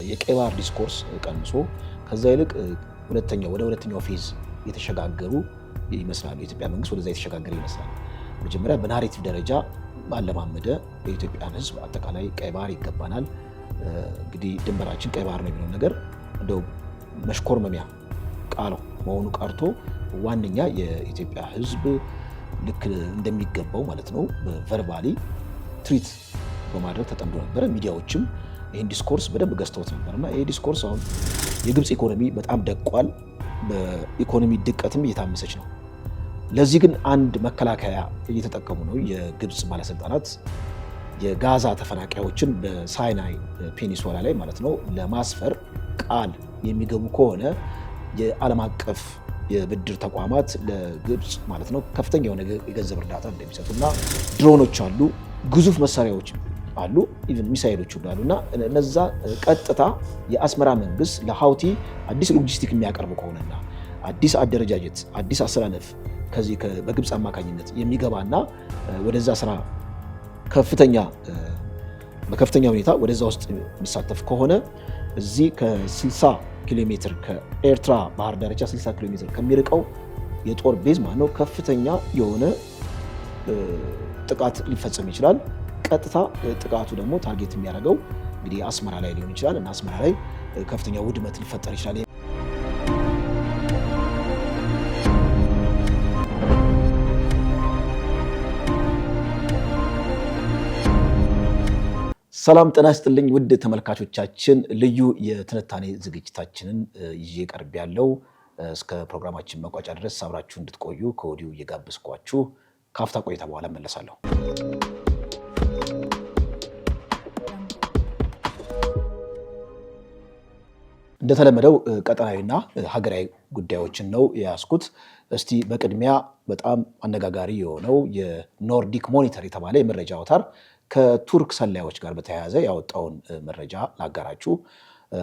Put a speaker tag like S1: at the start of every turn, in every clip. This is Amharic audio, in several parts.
S1: የቀይባር ዲስኮርስ ቀንሶ ከዛ ይልቅ ወደ ሁለተኛው ፌዝ የተሸጋገሩ ይመስላሉ። የኢትዮጵያ መንግስት ወደዛ የተሸጋገረ ይመስላል። መጀመሪያ በናሬቲቭ ደረጃ ባለማመደ የኢትዮጵያን ሕዝብ አጠቃላይ ቀይባር ይገባናል፣ እንግዲህ ድንበራችን ቀይባር ነው የሚለው ነገር እንደው መሽኮርመሚያ ቃል መሆኑ ቀርቶ ዋነኛ የኢትዮጵያ ሕዝብ ልክ እንደሚገባው ማለት ነው ቨርባሊ ትሪት በማድረግ ተጠምዶ ነበረ። ሚዲያዎችም ይህን ዲስኮርስ በደንብ ገዝተውት ነበርና ይህ ዲስኮርስ አሁን የግብፅ ኢኮኖሚ በጣም ደቋል፣ በኢኮኖሚ ድቀትም እየታመሰች ነው። ለዚህ ግን አንድ መከላከያ እየተጠቀሙ ነው የግብፅ ባለስልጣናት። የጋዛ ተፈናቃዮችን በሳይናይ ፔኒንሱላ ላይ ማለት ነው ለማስፈር ቃል የሚገቡ ከሆነ የዓለም አቀፍ የብድር ተቋማት ለግብፅ ማለት ነው ከፍተኛ የሆነ የገንዘብ እርዳታ እንደሚሰጡና ድሮኖች አሉ፣ ግዙፍ መሳሪያዎች አሉ፣ ኢቭን ሚሳኤሎች አሉና እነዛ ቀጥታ የአስመራ መንግስት ለሃውቲ አዲስ ሎጂስቲክ የሚያቀርብ ከሆነና አዲስ አደረጃጀት አዲስ አሰላለፍ ከዚህ በግብፅ አማካኝነት የሚገባና ወደዛ ስራ በከፍተኛ ሁኔታ ወደዛ ውስጥ የሚሳተፍ ከሆነ እዚህ ከ60 ኪሎ ሜትር ከኤርትራ ባህር ዳርቻ 60 ኪሎ ሜትር ከሚርቀው የጦር ቤዝ ማለት ነው ከፍተኛ የሆነ ጥቃት ሊፈጸም ይችላል። ቀጥታ ጥቃቱ ደግሞ ታርጌት የሚያደርገው እንግዲህ አስመራ ላይ ሊሆን ይችላል እና አስመራ ላይ ከፍተኛ ውድመት ሊፈጠር ይችላል። ሰላም ጤና ይስጥልኝ ውድ ተመልካቾቻችን፣ ልዩ የትንታኔ ዝግጅታችንን ይዤ ቀርብ ያለው እስከ ፕሮግራማችን መቋጫ ድረስ አብራችሁ እንድትቆዩ ከወዲሁ እየጋበዝኳችሁ ካፍታ ቆይታ በኋላ እመለሳለሁ። እንደተለመደው ቀጠናዊና ሀገራዊ ጉዳዮችን ነው የያዝኩት። እስቲ በቅድሚያ በጣም አነጋጋሪ የሆነው የኖርዲክ ሞኒተር የተባለ የመረጃ አውታር ከቱርክ ሰላዮች ጋር በተያያዘ ያወጣውን መረጃ ላጋራችሁ።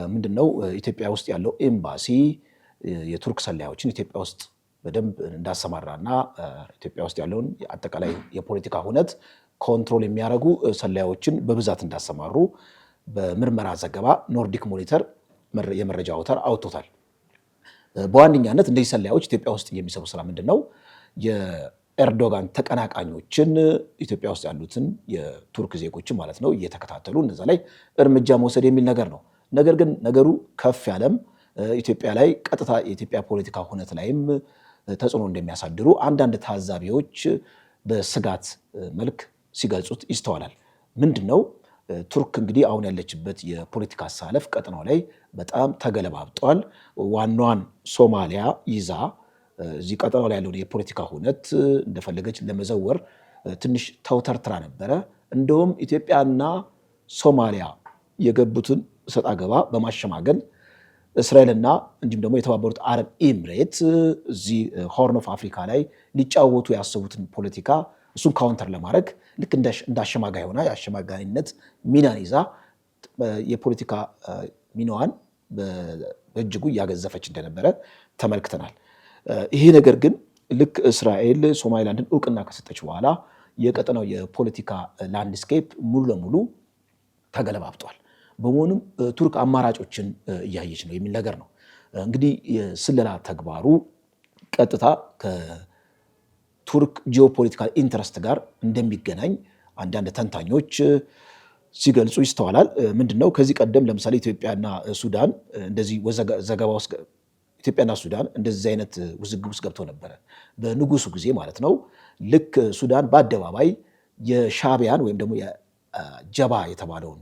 S1: ምንድነው ኢትዮጵያ ውስጥ ያለው ኤምባሲ የቱርክ ሰላዮችን ኢትዮጵያ ውስጥ በደንብ እንዳሰማራና ኢትዮጵያ ውስጥ ያለውን አጠቃላይ የፖለቲካ ሁነት ኮንትሮል የሚያደርጉ ሰላዮችን በብዛት እንዳሰማሩ በምርመራ ዘገባ ኖርዲክ ሞኒተር የመረጃ አውታር አውጥቶታል። በዋነኛነት እንደዚህ ሰላዮች ኢትዮጵያ ውስጥ የሚሰሩ ስራ ምንድነው? ኤርዶጋን ተቀናቃኞችን ኢትዮጵያ ውስጥ ያሉትን የቱርክ ዜጎችን ማለት ነው እየተከታተሉ እነዛ ላይ እርምጃ መውሰድ የሚል ነገር ነው። ነገር ግን ነገሩ ከፍ ያለም ኢትዮጵያ ላይ ቀጥታ የኢትዮጵያ ፖለቲካ ሁነት ላይም ተጽዕኖ እንደሚያሳድሩ አንዳንድ ታዛቢዎች በስጋት መልክ ሲገልጹት ይስተዋላል። ምንድነው? ቱርክ እንግዲህ አሁን ያለችበት የፖለቲካ አሳለፍ ቀጠናው ላይ በጣም ተገለባብጧል። ዋናዋን ሶማሊያ ይዛ እዚህ ቀጠናው ላይ ያለውን የፖለቲካ ሁነት እንደፈለገች ለመዘወር ትንሽ ተውተርትራ ነበረ። እንደውም ኢትዮጵያና ሶማሊያ የገቡትን እሰጥ አገባ በማሸማገል እስራኤልና እንዲሁም ደግሞ የተባበሩት አረብ ኤምሬት እዚህ ሆርን ኦፍ አፍሪካ ላይ ሊጫወቱ ያሰቡትን ፖለቲካ እሱን ካውንተር ለማድረግ ልክ እንደ አሸማጋይ ሆና የአሸማጋይነት ሚናን ይዛ የፖለቲካ ሚናዋን በእጅጉ እያገዘፈች እንደነበረ ተመልክተናል። ይሄ ነገር ግን ልክ እስራኤል ሶማሊላንድን እውቅና ከሰጠች በኋላ የቀጠናው የፖለቲካ ላንድስኬፕ ሙሉ ለሙሉ ተገለባብጧል። በመሆኑም ቱርክ አማራጮችን እያየች ነው የሚል ነገር ነው። እንግዲህ የስለላ ተግባሩ ቀጥታ ከቱርክ ጂኦፖለቲካል ኢንተረስት ጋር እንደሚገናኝ አንዳንድ ተንታኞች ሲገልጹ ይስተዋላል። ምንድነው? ከዚህ ቀደም ለምሳሌ ኢትዮጵያና ሱዳን እንደዚህ ዘገባ ውስጥ ኢትዮጵያና ሱዳን እንደዚህ አይነት ውዝግብ ውስጥ ገብተው ነበረ በንጉሱ ጊዜ ማለት ነው። ልክ ሱዳን በአደባባይ የሻዕቢያን ወይም ደግሞ የጀባ የተባለውን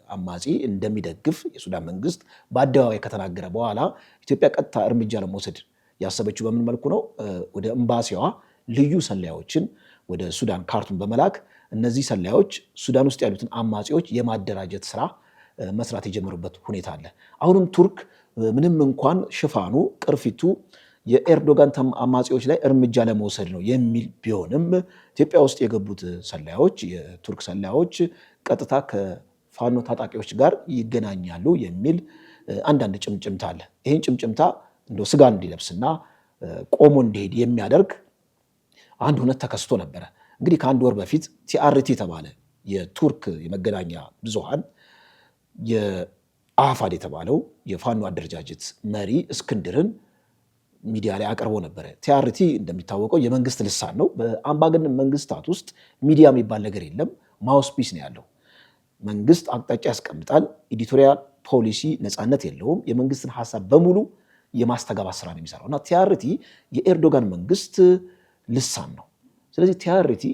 S1: አማጺ እንደሚደግፍ የሱዳን መንግስት በአደባባይ ከተናገረ በኋላ ኢትዮጵያ ቀጥታ እርምጃ ለመውሰድ ያሰበችው በምን መልኩ ነው? ወደ ኤምባሲዋ ልዩ ሰላዮችን ወደ ሱዳን ካርቱም በመላክ እነዚህ ሰላዮች ሱዳን ውስጥ ያሉትን አማጺዎች የማደራጀት ስራ መስራት የጀመሩበት ሁኔታ አለ። አሁንም ቱርክ ምንም እንኳን ሽፋኑ ቅርፊቱ የኤርዶጋን አማጺዎች ላይ እርምጃ ለመውሰድ ነው የሚል ቢሆንም ኢትዮጵያ ውስጥ የገቡት ሰላዮች የቱርክ ሰላዮች ቀጥታ ከፋኖ ታጣቂዎች ጋር ይገናኛሉ የሚል አንዳንድ ጭምጭምታ አለ። ይህን ጭምጭምታ እንደው ስጋ እንዲለብስና ቆሞ እንዲሄድ የሚያደርግ አንድ ሁነት ተከስቶ ነበረ። እንግዲህ ከአንድ ወር በፊት ቲአርቲ የተባለ የቱርክ የመገናኛ ብዙሃን አፋድ የተባለው የፋኖ አደረጃጀት መሪ እስክንድርን ሚዲያ ላይ አቅርቦ ነበረ። ቲአርቲ እንደሚታወቀው የመንግስት ልሳን ነው። በአምባገነን መንግስታት ውስጥ ሚዲያ የሚባል ነገር የለም። ማውስፒስ ነው ያለው። መንግስት አቅጣጫ ያስቀምጣል። ኤዲቶሪያል ፖሊሲ ነፃነት የለውም። የመንግስትን ሀሳብ በሙሉ የማስተጋባት ስራ ነው የሚሰራው እና ቲአርቲ የኤርዶጋን መንግስት ልሳን ነው። ስለዚህ ቲአርቲ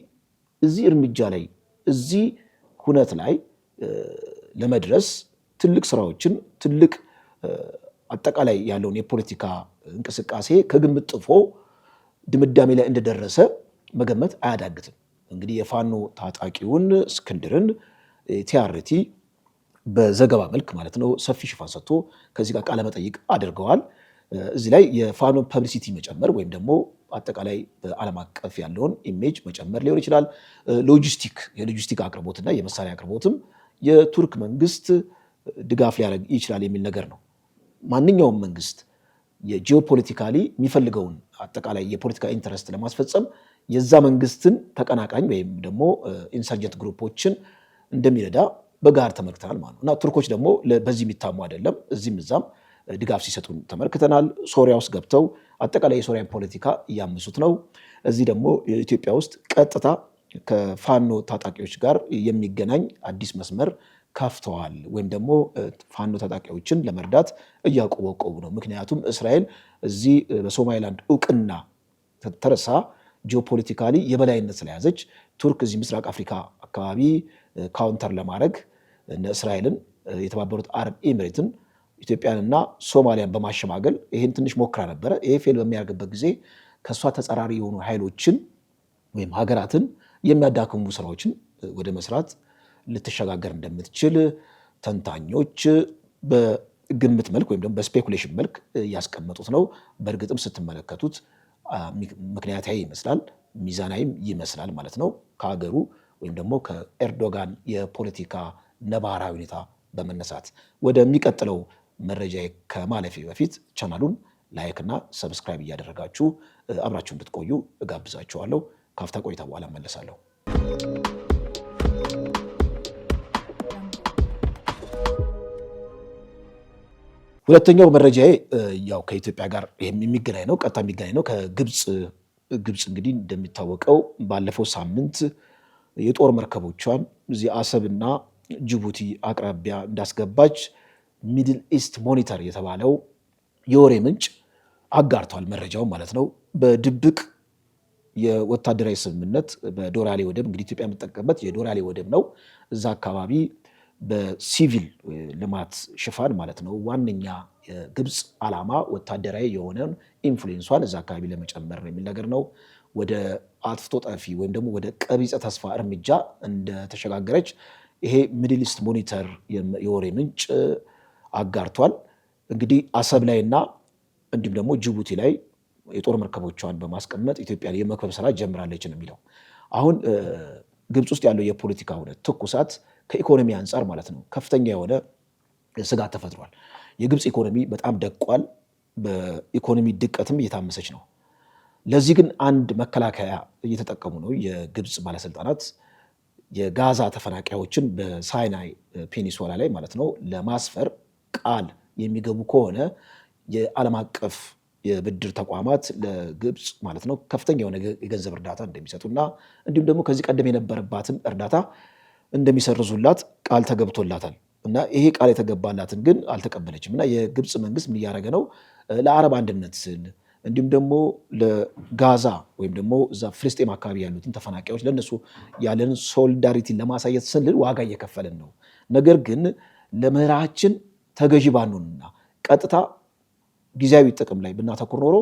S1: እዚህ እርምጃ ላይ እዚህ ሁነት ላይ ለመድረስ ትልቅ ስራዎችን ትልቅ አጠቃላይ ያለውን የፖለቲካ እንቅስቃሴ ከግምት ጥፎ ድምዳሜ ላይ እንደደረሰ መገመት አያዳግትም። እንግዲህ የፋኖ ታጣቂውን እስክንድርን ቲአርቲ በዘገባ መልክ ማለት ነው ሰፊ ሽፋን ሰጥቶ ከዚህ ጋር ቃለመጠይቅ አድርገዋል። እዚህ ላይ የፋኖ ፐብሊሲቲ መጨመር ወይም ደግሞ አጠቃላይ በዓለም አቀፍ ያለውን ኢሜጅ መጨመር ሊሆን ይችላል። የሎጂስቲክ አቅርቦትና የመሳሪያ አቅርቦትም የቱርክ መንግስት ድጋፍ ሊያደርግ ይችላል የሚል ነገር ነው። ማንኛውም መንግስት የጂኦፖለቲካሊ የሚፈልገውን አጠቃላይ የፖለቲካ ኢንተረስት ለማስፈጸም የዛ መንግስትን ተቀናቃኝ ወይም ደግሞ ኢንሰርጀንት ግሩፖችን እንደሚረዳ በጋር ተመልክተናል ማለት ነው እና ቱርኮች ደግሞ በዚህ የሚታሙ አይደለም። እዚህም እዛም ድጋፍ ሲሰጡን ተመልክተናል። ሶሪያ ውስጥ ገብተው አጠቃላይ የሶሪያን ፖለቲካ እያመሱት ነው። እዚህ ደግሞ ኢትዮጵያ ውስጥ ቀጥታ ከፋኖ ታጣቂዎች ጋር የሚገናኝ አዲስ መስመር ከፍተዋል ወይም ደግሞ ፋኖ ታጣቂዎችን ለመርዳት እያቆበቆቡ ነው። ምክንያቱም እስራኤል እዚህ በሶማሊላንድ እውቅና ተረሳ ጂኦፖለቲካሊ የበላይነት ስለያዘች ቱርክ እዚህ ምስራቅ አፍሪካ አካባቢ ካውንተር ለማድረግ እስራኤልን፣ የተባበሩት አረብ ኤሚሬትን፣ ኢትዮጵያንና ሶማሊያን በማሸማገል ይህን ትንሽ ሞክራ ነበረ። ይሄ ፌል በሚያደርግበት ጊዜ ከእሷ ተጻራሪ የሆኑ ኃይሎችን ወይም ሀገራትን የሚያዳክሙ ስራዎችን ወደ መስራት ልትሸጋገር እንደምትችል ተንታኞች በግምት መልክ ወይም ደግሞ በስፔኩሌሽን መልክ ያስቀመጡት ነው። በእርግጥም ስትመለከቱት ምክንያታዊ ይመስላል፣ ሚዛናዊም ይመስላል ማለት ነው። ከሀገሩ ወይም ደግሞ ከኤርዶጋን የፖለቲካ ነባራዊ ሁኔታ በመነሳት ወደሚቀጥለው መረጃ ከማለፌ በፊት ቻናሉን ላይክ እና ሰብስክራይብ እያደረጋችሁ አብራችሁ እንድትቆዩ እጋብዛችኋለሁ። ካፍታ ቆይታ በኋላ እመለሳለሁ። ሁለተኛው መረጃዬ ያው ከኢትዮጵያ ጋር የሚገናኝ ነው፣ ቀጥታ የሚገናኝ ነው። ከግብፅ እንግዲህ እንደሚታወቀው ባለፈው ሳምንት የጦር መርከቦቿን እዚህ አሰብና ጅቡቲ አቅራቢያ እንዳስገባች ሚድል ኢስት ሞኒተር የተባለው የወሬ ምንጭ አጋርቷል፣ መረጃው ማለት ነው። በድብቅ የወታደራዊ ስምምነት በዶራሌ ወደብ እንግዲህ ኢትዮጵያ የምትጠቀምበት የዶራሌ ወደብ ነው። እዛ አካባቢ በሲቪል ልማት ሽፋን ማለት ነው ዋነኛ የግብፅ ዓላማ ወታደራዊ የሆነን ኢንፍሉዌንሷን እዛ አካባቢ ለመጨመር ነው የሚል ነገር ነው። ወደ አጥፍቶ ጠፊ ወይም ደግሞ ወደ ቀቢጸ ተስፋ እርምጃ እንደተሸጋገረች ይሄ ሚድል ኢስት ሞኒተር የወሬ ምንጭ አጋርቷል። እንግዲህ አሰብ ላይና እንዲሁም ደግሞ ጅቡቲ ላይ የጦር መርከቦቿን በማስቀመጥ ኢትዮጵያ የመክበብ ስራ ጀምራለች ነው የሚለው። አሁን ግብፅ ውስጥ ያለው የፖለቲካ ሁኔታ ትኩሳት ከኢኮኖሚ አንጻር ማለት ነው ከፍተኛ የሆነ ስጋት ተፈጥሯል። የግብፅ ኢኮኖሚ በጣም ደቋል። በኢኮኖሚ ድቀትም እየታመሰች ነው። ለዚህ ግን አንድ መከላከያ እየተጠቀሙ ነው የግብፅ ባለስልጣናት። የጋዛ ተፈናቃዮችን በሳይናይ ፔኒንሱላ ላይ ማለት ነው ለማስፈር ቃል የሚገቡ ከሆነ የዓለም አቀፍ የብድር ተቋማት ለግብፅ ማለት ነው ከፍተኛ የሆነ የገንዘብ እርዳታ እንደሚሰጡና እንዲሁም ደግሞ ከዚህ ቀደም የነበረባትን እርዳታ እንደሚሰርዙላት ቃል ተገብቶላታል። እና ይሄ ቃል የተገባላትን ግን አልተቀበለችም። እና የግብፅ መንግስት ምን እያደረገ ነው? ለአረብ አንድነት ስል እንዲሁም ደግሞ ለጋዛ ወይም ደግሞ እዛ ፍልስጤም አካባቢ ያሉትን ተፈናቃዮች ለነሱ ያለን ሶሊዳሪቲን ለማሳየት ስንል ዋጋ እየከፈልን ነው። ነገር ግን ለምህራችን ተገዢ ባንሆንና ቀጥታ ጊዜያዊ ጥቅም ላይ ብናተኩር ኖሮ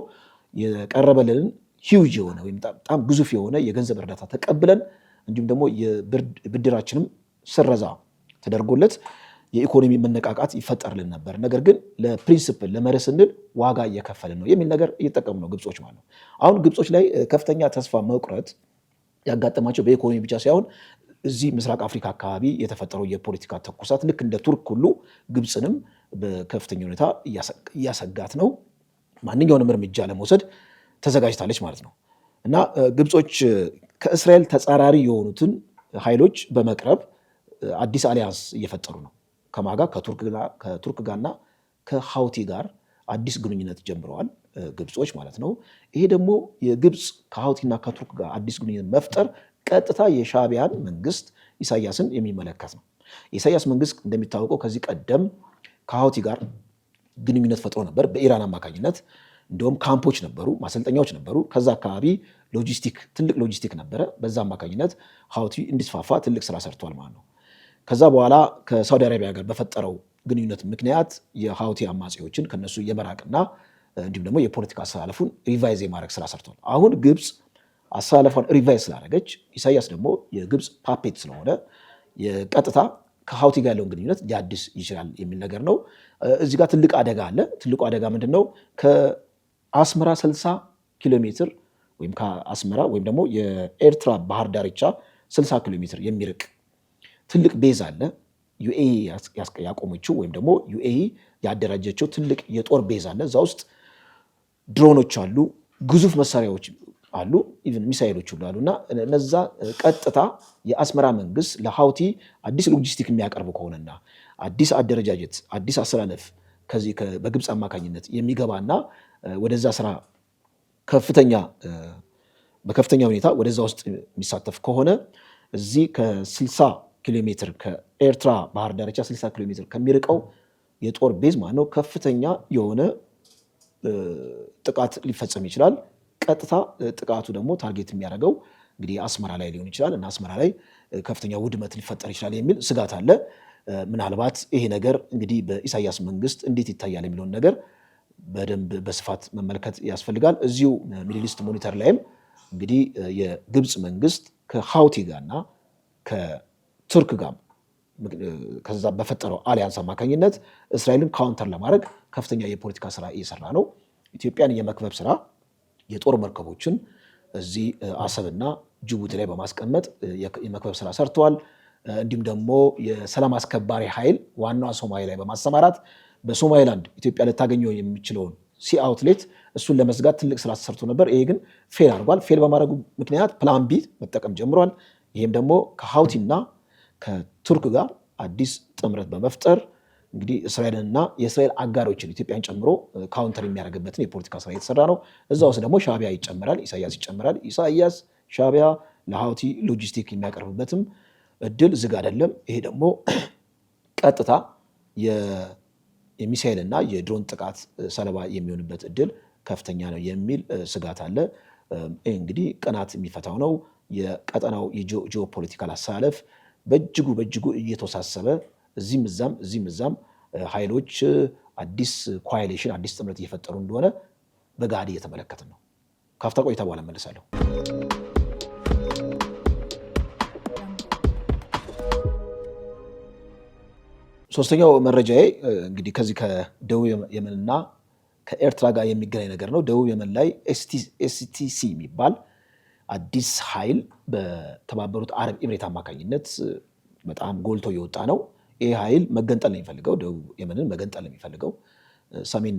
S1: የቀረበልንን ሂውጅ የሆነ ወይም በጣም ግዙፍ የሆነ የገንዘብ እርዳታ ተቀብለን እንዲሁም ደግሞ የብድራችንም ስረዛ ተደርጎለት የኢኮኖሚ መነቃቃት ይፈጠርልን ነበር። ነገር ግን ለፕሪንሲፕል ለመርህ ስንል ዋጋ እየከፈልን ነው የሚል ነገር እየጠቀሙ ነው ግብጾች ማለት ነው። አሁን ግብጾች ላይ ከፍተኛ ተስፋ መቁረጥ ያጋጠማቸው በኢኮኖሚ ብቻ ሳይሆን እዚህ ምስራቅ አፍሪካ አካባቢ የተፈጠረው የፖለቲካ ተኩሳት ልክ እንደ ቱርክ ሁሉ ግብፅንም በከፍተኛ ሁኔታ እያሰጋት ነው። ማንኛውንም እርምጃ ለመውሰድ ተዘጋጅታለች ማለት ነው እና ግብጾች ከእስራኤል ተጻራሪ የሆኑትን ኃይሎች በመቅረብ አዲስ አሊያንስ እየፈጠሩ ነው። ከማጋ ከቱርክ ጋርና ከሀውቲ ጋር አዲስ ግንኙነት ጀምረዋል ግብጾች ማለት ነው። ይሄ ደግሞ የግብፅ ከሀውቲና ከቱርክ ጋር አዲስ ግንኙነት መፍጠር ቀጥታ የሻዕቢያን መንግስት ኢሳያስን የሚመለከት ነው። የኢሳያስ መንግስት እንደሚታወቀው ከዚህ ቀደም ከሀውቲ ጋር ግንኙነት ፈጥሮ ነበር በኢራን አማካኝነት። እንዲሁም ካምፖች ነበሩ፣ ማሰልጠኛዎች ነበሩ። ከዛ አካባቢ ትልቅ ሎጂስቲክ ነበረ። በዛ አማካኝነት ሀውቲ እንዲስፋፋ ትልቅ ስራ ሰርቷል ማለት ነው። ከዛ በኋላ ከሳውዲ አረቢያ ጋር በፈጠረው ግንኙነት ምክንያት የሀውቲ አማጺዎችን ከነሱ የመራቅና እንዲሁም ደግሞ የፖለቲካ አስተላለፉን ሪቫይዝ የማድረግ ስራ ሰርቷል። አሁን ግብፅ አስተላለፏን ሪቫይዝ ስላደረገች ኢሳያስ ደግሞ የግብፅ ፓፔት ስለሆነ የቀጥታ ከሀውቲ ጋር ያለውን ግንኙነት ሊያድስ ይችላል የሚል ነገር ነው። እዚህ ጋር ትልቅ አደጋ አለ። ትልቁ አደጋ ምንድን ነው? ከአስመራ 60 ኪሎ ሜትር ወይም ከአስመራ ወይም ደግሞ የኤርትራ ባህር ዳርቻ 60 ኪሎ ሜትር የሚርቅ ትልቅ ቤዝ አለ። ዩኤኢ ያቆመችው ወይም ደግሞ ዩኤኢ ያደራጀችው ትልቅ የጦር ቤዝ አለ። እዛ ውስጥ ድሮኖች አሉ፣ ግዙፍ መሳሪያዎች አሉ፣ ኢቭን ሚሳይሎች ሁሉ አሉ። እና እነዛ ቀጥታ የአስመራ መንግስት ለሀውቲ አዲስ ሎጂስቲክ የሚያቀርቡ ከሆነና አዲስ አደረጃጀት፣ አዲስ አሰላለፍ ከዚህ በግብፅ አማካኝነት የሚገባና ወደዛ ስራ በከፍተኛ ሁኔታ ወደዛ ውስጥ የሚሳተፍ ከሆነ እዚህ ከ60 ኪሎ ሜትር ከኤርትራ ባህር ዳርቻ 60 ኪሎ ሜትር ከሚርቀው የጦር ቤዝ ማለት ነው ከፍተኛ የሆነ ጥቃት ሊፈጸም ይችላል። ቀጥታ ጥቃቱ ደግሞ ታርጌት የሚያደርገው እንግዲህ አስመራ ላይ ሊሆን ይችላል እና አስመራ ላይ ከፍተኛ ውድመት ሊፈጠር ይችላል የሚል ስጋት አለ። ምናልባት ይሄ ነገር እንግዲህ በኢሳያስ መንግስት እንዴት ይታያል የሚለውን ነገር በደንብ በስፋት መመልከት ያስፈልጋል። እዚሁ ሚድል ኢስት ሞኒተር ላይም እንግዲህ የግብፅ መንግስት ከሀውቲ ጋርና ከቱርክ ጋር ከዛ በፈጠረው አሊያንስ አማካኝነት እስራኤልን ካውንተር ለማድረግ ከፍተኛ የፖለቲካ ስራ እየሰራ ነው። ኢትዮጵያን የመክበብ ስራ የጦር መርከቦችን እዚህ አሰብና ጅቡቲ ላይ በማስቀመጥ የመክበብ ስራ ሰርተዋል። እንዲሁም ደግሞ የሰላም አስከባሪ ኃይል ዋናዋ ሶማሌ ላይ በማሰማራት በሶማሌላንድ ኢትዮጵያ ልታገኘው የሚችለውን ሲ አውትሌት እሱን ለመዝጋት ትልቅ ስራ ተሰርቶ ነበር። ይሄ ግን ፌል አድርጓል። ፌል በማድረጉ ምክንያት ፕላን ቢ መጠቀም ጀምሯል። ይህም ደግሞ ከሀውቲና ከቱርክ ጋር አዲስ ጥምረት በመፍጠር እንግዲህ እስራኤልንና የእስራኤል አጋሮችን ኢትዮጵያን ጨምሮ ካውንተር የሚያደርግበትን የፖለቲካ ስራ እየተሰራ ነው። እዛ ውስጥ ደግሞ ሻዕቢያ ይጨምራል፣ ኢሳያስ ይጨምራል። ኢሳያስ ሻዕቢያ ለሀውቲ ሎጂስቲክ የሚያቀርብበትም እድል ዝግ አይደለም። ይሄ ደግሞ ቀጥታ የሚሳኤልና የድሮን ጥቃት ሰለባ የሚሆንበት እድል ከፍተኛ ነው የሚል ስጋት አለ። ይህ እንግዲህ ቀናት የሚፈታው ነው። የቀጠናው የጂኦፖለቲካል አሰላለፍ በእጅጉ እየተወሳሰበ እዚህም እዛም ኃይሎች አዲስ ኮአሊሽን አዲስ ጥምረት እየፈጠሩ እንደሆነ በጋድ እየተመለከትን ነው። ካፍታ ቆይታ በኋላ እመለሳለሁ። ሶስተኛው መረጃዬ እንግዲህ ከዚህ ከደቡብ የመንና ከኤርትራ ጋር የሚገናኝ ነገር ነው። ደቡብ የመን ላይ ኤስቲሲ የሚባል አዲስ ኃይል በተባበሩት አረብ ኤምሬት አማካኝነት በጣም ጎልቶ የወጣ ነው። ይህ ኃይል መገንጠል ነው የሚፈልገው፣ ደቡብ የመንን መገንጠል ነው የሚፈልገው። ሰሜን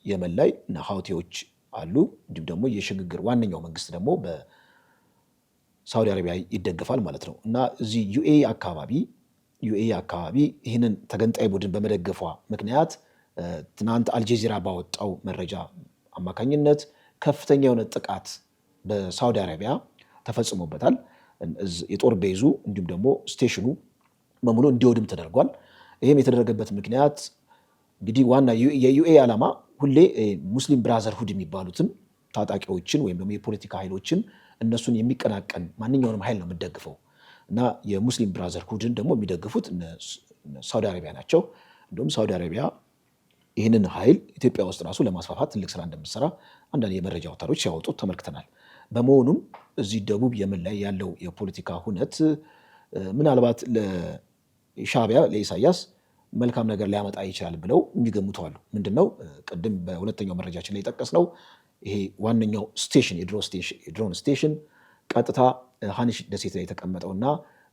S1: የመን ላይ ሀውቲዎች አሉ። እንዲሁም ደግሞ የሽግግር ዋነኛው መንግስት ደግሞ በሳውዲ አረቢያ ይደገፋል ማለት ነው እና እዚህ ዩኤኢ አካባቢ ይህንን ተገንጣይ ቡድን በመደገፏ ምክንያት ትናንት አልጀዚራ ባወጣው መረጃ አማካኝነት ከፍተኛ የሆነ ጥቃት በሳውዲ አረቢያ ተፈጽሞበታል። የጦር ቤዙ እንዲሁም ደግሞ ስቴሽኑ በሙሉ እንዲወድም ተደርጓል። ይህም የተደረገበት ምክንያት እንግዲህ ዋና የዩኤኢ ዓላማ ሁሌ ሙስሊም ብራዘርሁድ የሚባሉትን ታጣቂዎችን ወይም ደግሞ የፖለቲካ ኃይሎችን እነሱን የሚቀናቀን ማንኛውንም ኃይል ነው የምደግፈው እና የሙስሊም ብራዘርሁድን ደግሞ የሚደግፉት ሳውዲ አረቢያ ናቸው። እንዲሁም ሳውዲ አረቢያ ይህንን ኃይል ኢትዮጵያ ውስጥ ራሱ ለማስፋፋት ትልቅ ስራ እንደምትሰራ አንዳንድ የመረጃ አውታሮች ሲያወጡ ተመልክተናል። በመሆኑም እዚህ ደቡብ የመን ላይ ያለው የፖለቲካ ሁነት ምናልባት ለሻዕቢያ ለኢሳያስ መልካም ነገር ሊያመጣ ይችላል ብለው የሚገምቱ አሉ። ምንድነው? ቅድም በሁለተኛው መረጃችን ላይ የጠቀስነው ይሄ ዋነኛው ስቴሽን የድሮን ስቴሽን ቀጥታ ሀኒሽ ደሴት ላይ የተቀመጠውና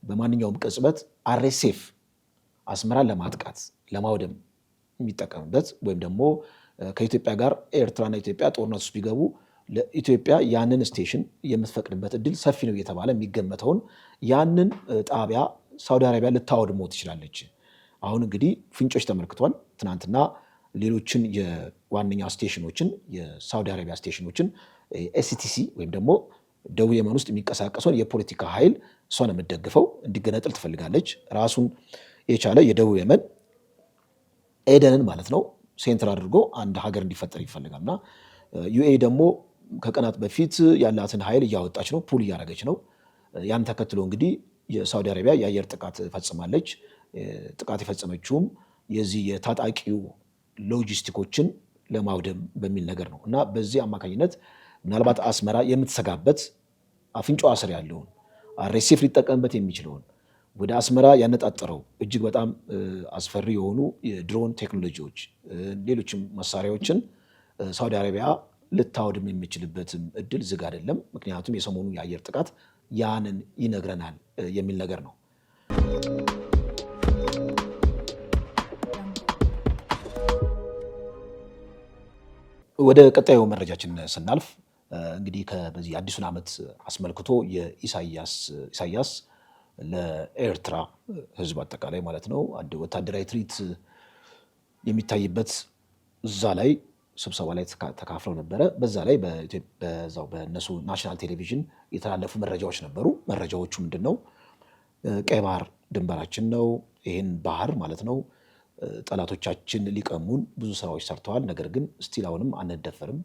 S1: በማንኛውም ቅጽበት አርኤስኤፍ አስመራን ለማጥቃት ለማውደም የሚጠቀምበት ወይም ደግሞ ከኢትዮጵያ ጋር ኤርትራና ኢትዮጵያ ጦርነት ውስጥ ቢገቡ ለኢትዮጵያ ያንን ስቴሽን የምትፈቅድበት እድል ሰፊ ነው እየተባለ የሚገመተውን ያንን ጣቢያ ሳውዲ አረቢያ ልታወድሞ ትችላለች። አሁን እንግዲህ ፍንጮች ተመልክቷል። ትናንትና ሌሎችን የዋነኛ ስቴሽኖችን የሳውዲ አረቢያ ስቴሽኖችን ኤስቲሲ ወይም ደግሞ ደቡብ የመን ውስጥ የሚንቀሳቀሰውን የፖለቲካ ኃይል እሷን የምትደግፈው እንዲገነጥል ትፈልጋለች። ራሱን የቻለ የደቡብ የመን ኤደንን ማለት ነው ሴንትር አድርጎ አንድ ሀገር እንዲፈጠር ይፈልጋል እና ዩኤኢ ደግሞ ከቀናት በፊት ያላትን ኃይል እያወጣች ነው፣ ፑል እያደረገች ነው። ያን ተከትሎ እንግዲህ የሳውዲ አረቢያ የአየር ጥቃት ፈጽማለች። ጥቃት የፈጸመችውም የዚህ የታጣቂው ሎጂስቲኮችን ለማውደም በሚል ነገር ነው እና በዚህ አማካኝነት ምናልባት አስመራ የምትሰጋበት አፍንጫዋ ስር ያለውን አርኤስኤፍ ሊጠቀምበት የሚችለውን ወደ አስመራ ያነጣጠረው እጅግ በጣም አስፈሪ የሆኑ የድሮን ቴክኖሎጂዎች፣ ሌሎችም መሳሪያዎችን ሳውዲ አረቢያ ልታወድም የሚችልበትም እድል ዝግ አይደለም። ምክንያቱም የሰሞኑ የአየር ጥቃት ያንን ይነግረናል የሚል ነገር ነው። ወደ ቀጣዩ መረጃችን ስናልፍ እንግዲህ በዚህ አዲሱን ዓመት አስመልክቶ የኢሳያስ ለኤርትራ ሕዝብ አጠቃላይ ማለት ነው ወታደራዊ ትርኢት የሚታይበት እዛ ላይ ስብሰባ ላይ ተካፍለው ነበረ። በዛ ላይ በዛው በእነሱ ናሽናል ቴሌቪዥን የተላለፉ መረጃዎች ነበሩ። መረጃዎቹ ምንድን ነው? ቀይ ባህር ድንበራችን ነው። ይህን ባህር ማለት ነው ጠላቶቻችን ሊቀሙን ብዙ ስራዎች ሰርተዋል። ነገር ግን ስቲል አሁንም አንደፈርም፣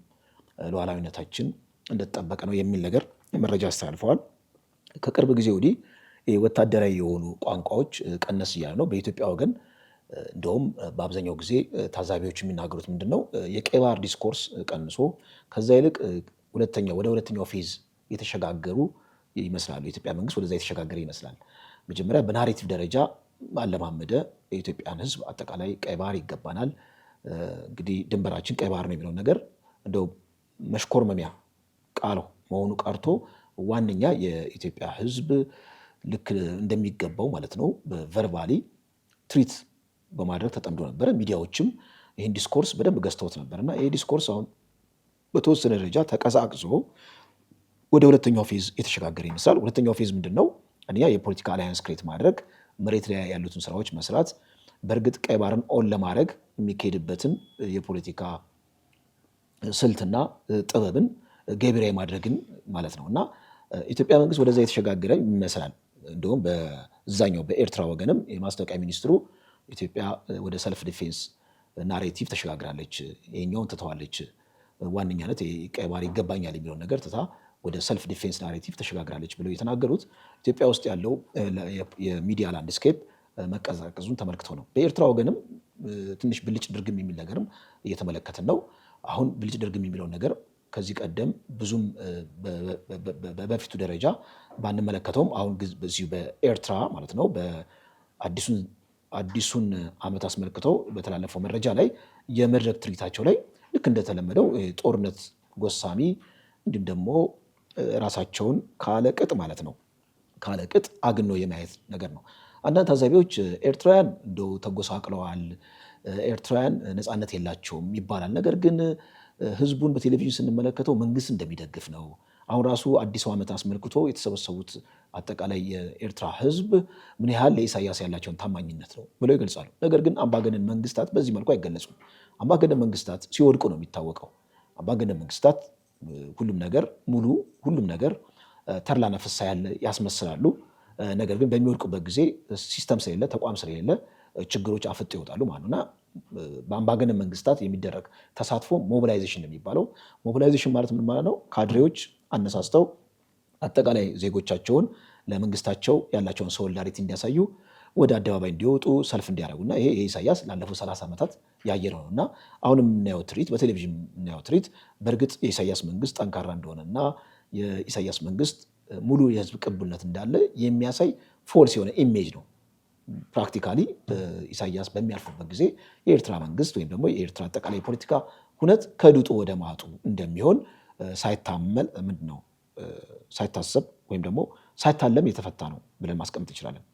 S1: ሉዓላዊነታችን እንደተጠበቀ ነው የሚል ነገር መረጃ አስተላልፈዋል። ከቅርብ ጊዜ ወዲህ ወታደራዊ የሆኑ ቋንቋዎች ቀነስ እያለ ነው በኢትዮጵያ ወገን። እንደውም በአብዛኛው ጊዜ ታዛቢዎች የሚናገሩት ምንድን ነው የቀይ ባህር ዲስኮርስ ቀንሶ ከዛ ይልቅ ወደ ሁለተኛው ፌዝ የተሸጋገሩ ይመስላሉ። የኢትዮጵያ መንግስት ወደዛ የተሸጋገረ ይመስላል። መጀመሪያ በናሬቲቭ ደረጃ አለማመደ የኢትዮጵያን ሕዝብ አጠቃላይ ቀይ ባህር ይገባናል፣ እንግዲህ ድንበራችን ቀይ ባህር ነው የሚለውን ነገር እንደው መሽኮርመሚያ ቃል መሆኑ ቀርቶ ዋነኛ የኢትዮጵያ ሕዝብ ልክ እንደሚገባው ማለት ነው በቨርባሊ ትሪት በማድረግ ተጠምዶ ነበረ። ሚዲያዎችም ይህን ዲስኮርስ በደንብ ገዝተውት ነበር እና ይህ ዲስኮርስ አሁን በተወሰነ ደረጃ ተቀዛቅዞ ወደ ሁለተኛው ፌዝ የተሸጋገረ ይመስላል። ሁለተኛው ፌዝ ምንድን ነው? አንደኛ የፖለቲካ አላያንስ ክሬት ማድረግ፣ መሬት ላይ ያሉትን ስራዎች መስራት፣ በእርግጥ ቀይ ባህርን ኦን ለማድረግ የሚካሄድበትን የፖለቲካ ስልትና ጥበብን ገቢራዊ ማድረግን ማለት ነው እና ኢትዮጵያ መንግስት ወደዛ የተሸጋገረ ይመስላል። እንዲሁም በዛኛው በኤርትራ ወገንም የማስታወቂያ ሚኒስትሩ ኢትዮጵያ ወደ ሰልፍ ዲፌንስ ናሬቲቭ ተሸጋግራለች፣ ይሄኛውን ትተዋለች፣ ዋነኛነት ቀይ ባህር ይገባኛል የሚለውን ነገር ትታ ወደ ሰልፍ ዲፌንስ ናሬቲቭ ተሸጋግራለች ብለው የተናገሩት ኢትዮጵያ ውስጥ ያለው የሚዲያ ላንድስኬፕ መቀዛቀዙን ተመልክተው ነው። በኤርትራ ወገንም ትንሽ ብልጭ ድርግም የሚል ነገርም እየተመለከትን ነው። አሁን ብልጭ ድርግም የሚለውን ነገር ከዚህ ቀደም ብዙም በበፊቱ ደረጃ ባንመለከተውም አሁን በዚሁ በኤርትራ ማለት ነው አዲሱን ዓመት አስመልክተው በተላለፈው መረጃ ላይ የመድረክ ትርኢታቸው ላይ ልክ እንደተለመደው ጦርነት ጎሳሚ እንዲሁም ደግሞ ራሳቸውን ካለቅጥ ማለት ነው ካለቅጥ አግኖ የማየት ነገር ነው። አንዳንድ ታዛቢዎች ኤርትራውያን እንደው ተጎሳቅለዋል፣ ኤርትራውያን ነፃነት የላቸውም ይባላል። ነገር ግን ህዝቡን በቴሌቪዥን ስንመለከተው መንግስት እንደሚደግፍ ነው። አሁን ራሱ አዲሱ ዓመት አስመልክቶ የተሰበሰቡት አጠቃላይ የኤርትራ ህዝብ ምን ያህል ለኢሳያስ ያላቸውን ታማኝነት ነው ብለው ይገልጻሉ። ነገር ግን አምባገነን መንግስታት በዚህ መልኩ አይገለጹም። አምባገነን መንግስታት ሲወድቁ ነው የሚታወቀው። አምባገነን መንግስታት ሁሉም ነገር ሙሉ፣ ሁሉም ነገር ተድላና ፍስሃ ያለ ያስመስላሉ። ነገር ግን በሚወድቁበት ጊዜ ሲስተም ስለሌለ፣ ተቋም ስለሌለ ችግሮች አፍጥ ይወጣሉ ማለት ነውና በአምባገነን መንግስታት የሚደረግ ተሳትፎ ሞቢላይዜሽን የሚባለው። ሞቢላይዜሽን ማለት ምን ማለት ነው? ካድሬዎች አነሳስተው አጠቃላይ ዜጎቻቸውን ለመንግስታቸው ያላቸውን ሶሊዳሪቲ እንዲያሳዩ ወደ አደባባይ እንዲወጡ ሰልፍ እንዲያደርጉና ይሄ የኢሳያስ ላለፉት 30 ዓመታት ያየነው ነው እና አሁንም የምናየው ትርኢት በቴሌቪዥን የምናየው ትርኢት በእርግጥ የኢሳያስ መንግስት ጠንካራ እንደሆነና የኢሳያስ መንግስት ሙሉ የህዝብ ቅቡልነት እንዳለ የሚያሳይ ፎልስ የሆነ ኢሜጅ ነው። ፕራክቲካሊ ኢሳያስ በሚያልፉበት ጊዜ የኤርትራ መንግስት ወይም ደግሞ የኤርትራ አጠቃላይ ፖለቲካ ሁነት ከድጡ ወደ ማጡ እንደሚሆን ሳይታመል ምንድን ነው ሳይታሰብ ወይም ደግሞ ሳይታለም የተፈታ ነው ብለን ማስቀመጥ እንችላለን።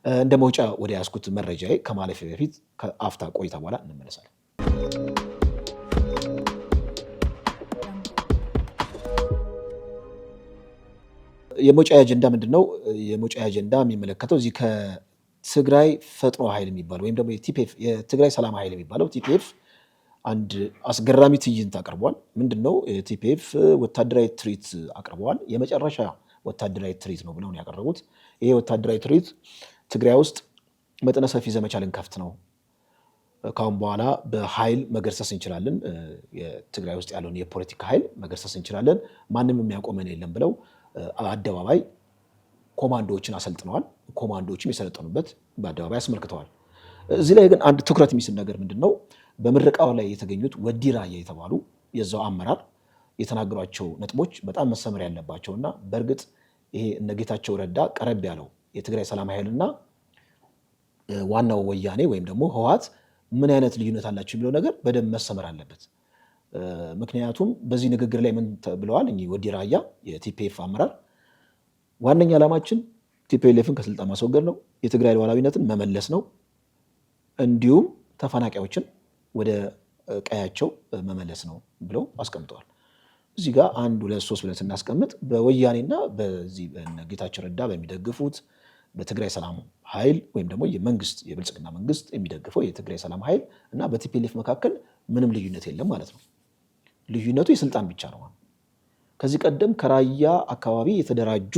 S1: እንደ መውጫ ወደ ያዝኩት መረጃ ከማለፌ በፊት ከአፍታ ቆይታ በኋላ እንመለሳለን። የመውጫ አጀንዳ ምንድን ነው? የመውጫ አጀንዳ የሚመለከተው እዚህ ትግራይ ፈጥኖ ኃይል የሚባለው ወይም ደግሞ የትግራይ ሰላም ኃይል የሚባለው ቲፒኤፍ አንድ አስገራሚ ትዕይንት አቅርቧል። ምንድነው? ቲፒኤፍ ወታደራዊ ትርኢት አቅርበዋል። የመጨረሻ ወታደራዊ ትርኢት ነው ብለው ያቀረቡት። ይሄ ወታደራዊ ትርኢት ትግራይ ውስጥ መጠነ ሰፊ ዘመቻ ልንከፍት ነው፣ ካሁን በኋላ በኃይል መገርሰስ እንችላለን፣ የትግራይ ውስጥ ያለውን የፖለቲካ ኃይል መገርሰስ እንችላለን፣ ማንም የሚያቆመን የለም ብለው አደባባይ ኮማንዶዎችን አሰልጥነዋል። ኮማንዶዎችም የሰለጠኑበት በአደባባይ አስመልክተዋል። እዚህ ላይ ግን አንድ ትኩረት የሚስብ ነገር ምንድን ነው? በምረቃው ላይ የተገኙት ወዲ ራያ የተባሉ የዛው አመራር የተናገሯቸው ነጥቦች በጣም መሰመር ያለባቸው እና በእርግጥ ይሄ እነ ጌታቸው ረዳ ቀረብ ያለው የትግራይ ሰላም ኃይልና ዋናው ወያኔ ወይም ደግሞ ህወሓት ምን አይነት ልዩነት አላቸው የሚለው ነገር በደንብ መሰመር አለበት። ምክንያቱም በዚህ ንግግር ላይ ምን ብለዋል? እኚህ ወዲ ራያ የቲፒኤፍ አመራር ዋነኛ ዓላማችን ቲፒኤልኤፍን ከስልጣን ማስወገድ ነው፣ የትግራይ ሉዓላዊነትን መመለስ ነው፣ እንዲሁም ተፈናቃዮችን ወደ ቀያቸው መመለስ ነው ብለው አስቀምጠዋል። እዚህ ጋር 1 2 3 ብለን ስናስቀምጥ በወያኔና በዚህ ጌታቸው ረዳ በሚደግፉት በትግራይ ሰላም ኃይል ወይም ደግሞ የመንግስት የብልጽግና መንግስት የሚደግፈው የትግራይ ሰላም ኃይል እና በቲፒኤልኤፍ መካከል ምንም ልዩነት የለም ማለት ነው። ልዩነቱ የስልጣን ብቻ ነው። ከዚህ ቀደም ከራያ አካባቢ የተደራጁ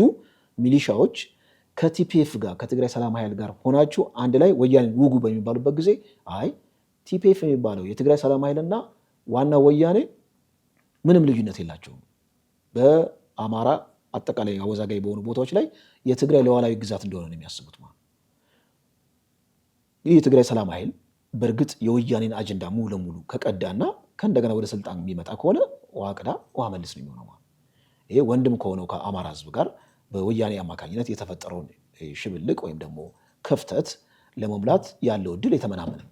S1: ሚሊሻዎች ከቲፒኤፍ ጋር ከትግራይ ሰላም ኃይል ጋር ሆናችሁ አንድ ላይ ወያኔ ውጉ በሚባሉበት ጊዜ አይ ቲፒኤፍ የሚባለው የትግራይ ሰላም ኃይልና ዋና ወያኔ ምንም ልዩነት የላቸውም፣ በአማራ አጠቃላይ አወዛጋቢ በሆኑ ቦታዎች ላይ የትግራይ ሉዓላዊ ግዛት እንደሆነ ነው የሚያስቡት ማለት። ይህ የትግራይ ሰላም ኃይል በእርግጥ የወያኔን አጀንዳ ሙሉ ለሙሉ ከቀዳና ከእንደገና ወደ ስልጣን የሚመጣ ከሆነ ውሃ ቅዳ ውሃ መልስ ነው የሚሆነው ማለት። ይሄ ወንድም ከሆነው ከአማራ ህዝብ ጋር በወያኔ አማካኝነት የተፈጠረውን ሽብልቅ ወይም ደግሞ ክፍተት ለመሙላት ያለው እድል የተመናመነ ነው።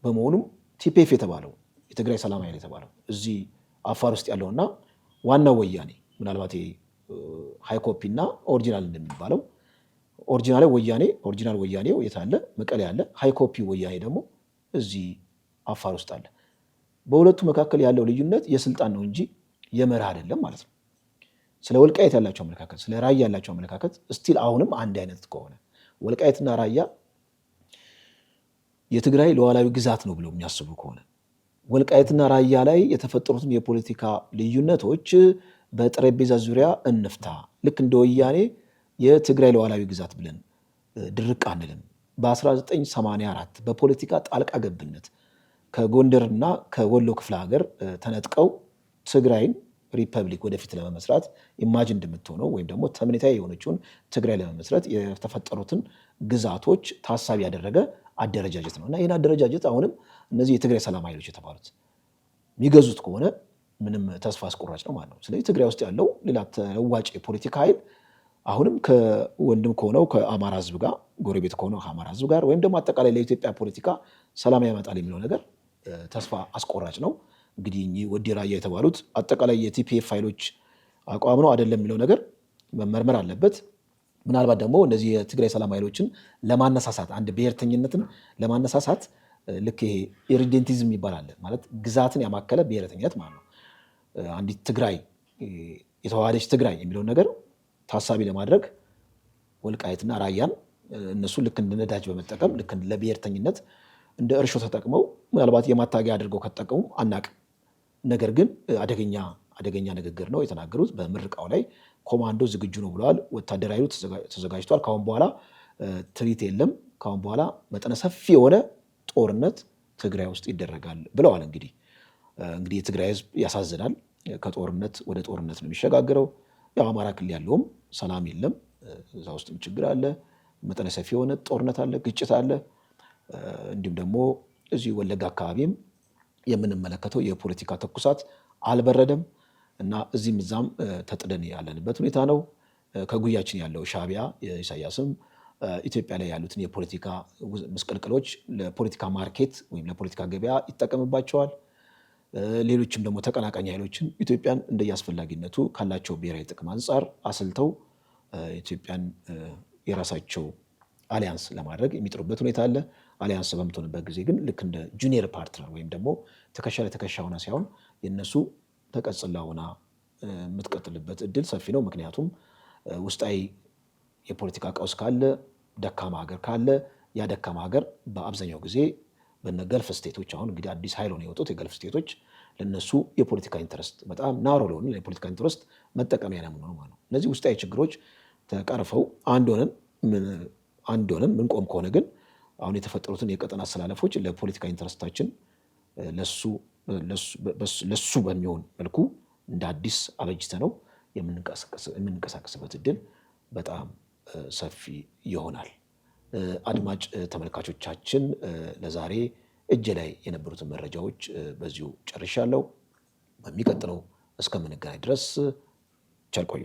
S1: በመሆኑም ቲፒኤፍ የተባለው የትግራይ ሰላም ኃይል የተባለው እዚህ አፋር ውስጥ ያለውና ዋናው ወያኔ ምናልባት ሃይኮፒ እና ኦሪጂናል እንደሚባለው ኦሪጂናል ወያኔው የት አለ? መቀሌ አለ። ሃይኮፒ ወያኔ ደግሞ እዚህ አፋር ውስጥ አለ። በሁለቱ መካከል ያለው ልዩነት የስልጣን ነው እንጂ የመርህ አይደለም ማለት ነው። ስለ ወልቃይት ያላቸው አመለካከት፣ ስለ ራያ ያላቸው አመለካከት ስቲል አሁንም አንድ አይነት ከሆነ ወልቃይትና ራያ የትግራይ ሉዓላዊ ግዛት ነው ብለው የሚያስቡ ከሆነ ወልቃይትና ራያ ላይ የተፈጠሩትን የፖለቲካ ልዩነቶች በጠረጴዛ ዙሪያ እንፍታ። ልክ እንደ ወያኔ የትግራይ ሉዓላዊ ግዛት ብለን ድርቅ አንልም። በ1984 በፖለቲካ ጣልቃ ገብነት ከጎንደርና ከወሎ ክፍለ ሀገር ተነጥቀው ትግራይን ሪፐብሊክ ወደፊት ለመመስራት ኢማጅን እንደምትሆነው ወይም ደግሞ ተምኔታዊ የሆነችውን ትግራይ ለመመስረት የተፈጠሩትን ግዛቶች ታሳቢ ያደረገ አደረጃጀት ነው እና ይህን አደረጃጀት አሁንም እነዚህ የትግራይ ሰላም ኃይሎች የተባሉት የሚገዙት ከሆነ ምንም ተስፋ አስቆራጭ ነው ማለት ነው። ስለዚህ ትግራይ ውስጥ ያለው ሌላ ተለዋጭ የፖለቲካ ኃይል አሁንም ከወንድም ከሆነው ከአማራ ህዝብ ጋር ጎረቤት ከሆነው ከአማራ ህዝብ ጋር ወይም ደግሞ አጠቃላይ ለኢትዮጵያ ፖለቲካ ሰላም ያመጣል የሚለው ነገር ተስፋ አስቆራጭ ነው። እንግዲህ ወዲ ራያ የተባሉት አጠቃላይ የቲፒኤፍ ኃይሎች አቋም ነው አይደለም የሚለው ነገር መመርመር አለበት። ምናልባት ደግሞ እነዚህ የትግራይ ሰላም ኃይሎችን ለማነሳሳት አንድ ብሔርተኝነትን ለማነሳሳት ልክ ይሄ ኢሪዴንቲዝም ይባላል ማለት ግዛትን ያማከለ ብሔርተኝነት ማለት ነው። አንዲት ትግራይ የተዋሃደች ትግራይ የሚለውን ነገር ታሳቢ ለማድረግ ወልቃይትና ራያን እነሱ ልክ እንደ ነዳጅ በመጠቀም ልክ ለብሔርተኝነት እንደ እርሾ ተጠቅመው ምናልባት የማታገያ አድርገው ከተጠቀሙ አናቅም። ነገር ግን አደገኛ ንግግር ነው የተናገሩት። በምርቃው ላይ ኮማንዶ ዝግጁ ነው ብለዋል። ወታደራዊ ተዘጋጅቷል። ካሁን በኋላ ትርኢት የለም። ካሁን በኋላ መጠነ ሰፊ የሆነ ጦርነት ትግራይ ውስጥ ይደረጋል ብለዋል። እንግዲህ የትግራይ ህዝብ ያሳዝናል። ከጦርነት ወደ ጦርነት ነው የሚሸጋገረው። ያው አማራ ክልል ያለውም ሰላም የለም። እዛ ውስጥም ችግር አለ። መጠነ ሰፊ የሆነ ጦርነት አለ፣ ግጭት አለ። እንዲሁም ደግሞ እዚህ ወለጋ አካባቢም የምንመለከተው የፖለቲካ ትኩሳት አልበረደም እና እዚህም እዛም ተጥደን ያለንበት ሁኔታ ነው። ከጉያችን ያለው ሻዕቢያ ኢሳያስም ኢትዮጵያ ላይ ያሉትን የፖለቲካ ምስቅልቅሎች ለፖለቲካ ማርኬት ወይም ለፖለቲካ ገበያ ይጠቀምባቸዋል። ሌሎችም ደግሞ ተቀናቃኝ ኃይሎችን ኢትዮጵያን እንደየአስፈላጊነቱ ካላቸው ብሔራዊ ጥቅም አንጻር አስልተው ኢትዮጵያን የራሳቸው አሊያንስ ለማድረግ የሚጥሩበት ሁኔታ አለ። አሊያንስ በምትሆንበት ጊዜ ግን ልክ እንደ ጁኒየር ፓርትነር ወይም ደግሞ ትከሻ ለትከሻ ሆና ሳይሆን የነሱ ተቀጽላ ሆና የምትቀጥልበት እድል ሰፊ ነው። ምክንያቱም ውስጣዊ የፖለቲካ ቀውስ ካለ ደካማ ሀገር ካለ ያ ደካማ ሀገር በአብዛኛው ጊዜ በነ ገልፍ ስቴቶች አሁን እንግዲህ አዲስ ኃይል ሆነው የወጡት የገልፍ ስቴቶች ለነሱ የፖለቲካ ኢንተረስት በጣም ናሮ ለሆነ የፖለቲካ ኢንተረስት መጠቀሚያ ነው ማለት ነው። እነዚህ ውስጣዊ ችግሮች ተቀርፈው አንድ ሆነን ምንቆም ከሆነ ግን አሁን የተፈጠሩትን የቀጠና አሰላለፎች ለፖለቲካ ኢንተረስታችን ለሱ በሚሆን መልኩ እንደ አዲስ አበጅተ ነው የምንንቀሳቀስበት እድል በጣም ሰፊ ይሆናል። አድማጭ ተመልካቾቻችን ለዛሬ እጅ ላይ የነበሩትን መረጃዎች በዚሁ ጨርሻለሁ። በሚቀጥለው እስከምንገናኝ ድረስ ቸር ቆዩ።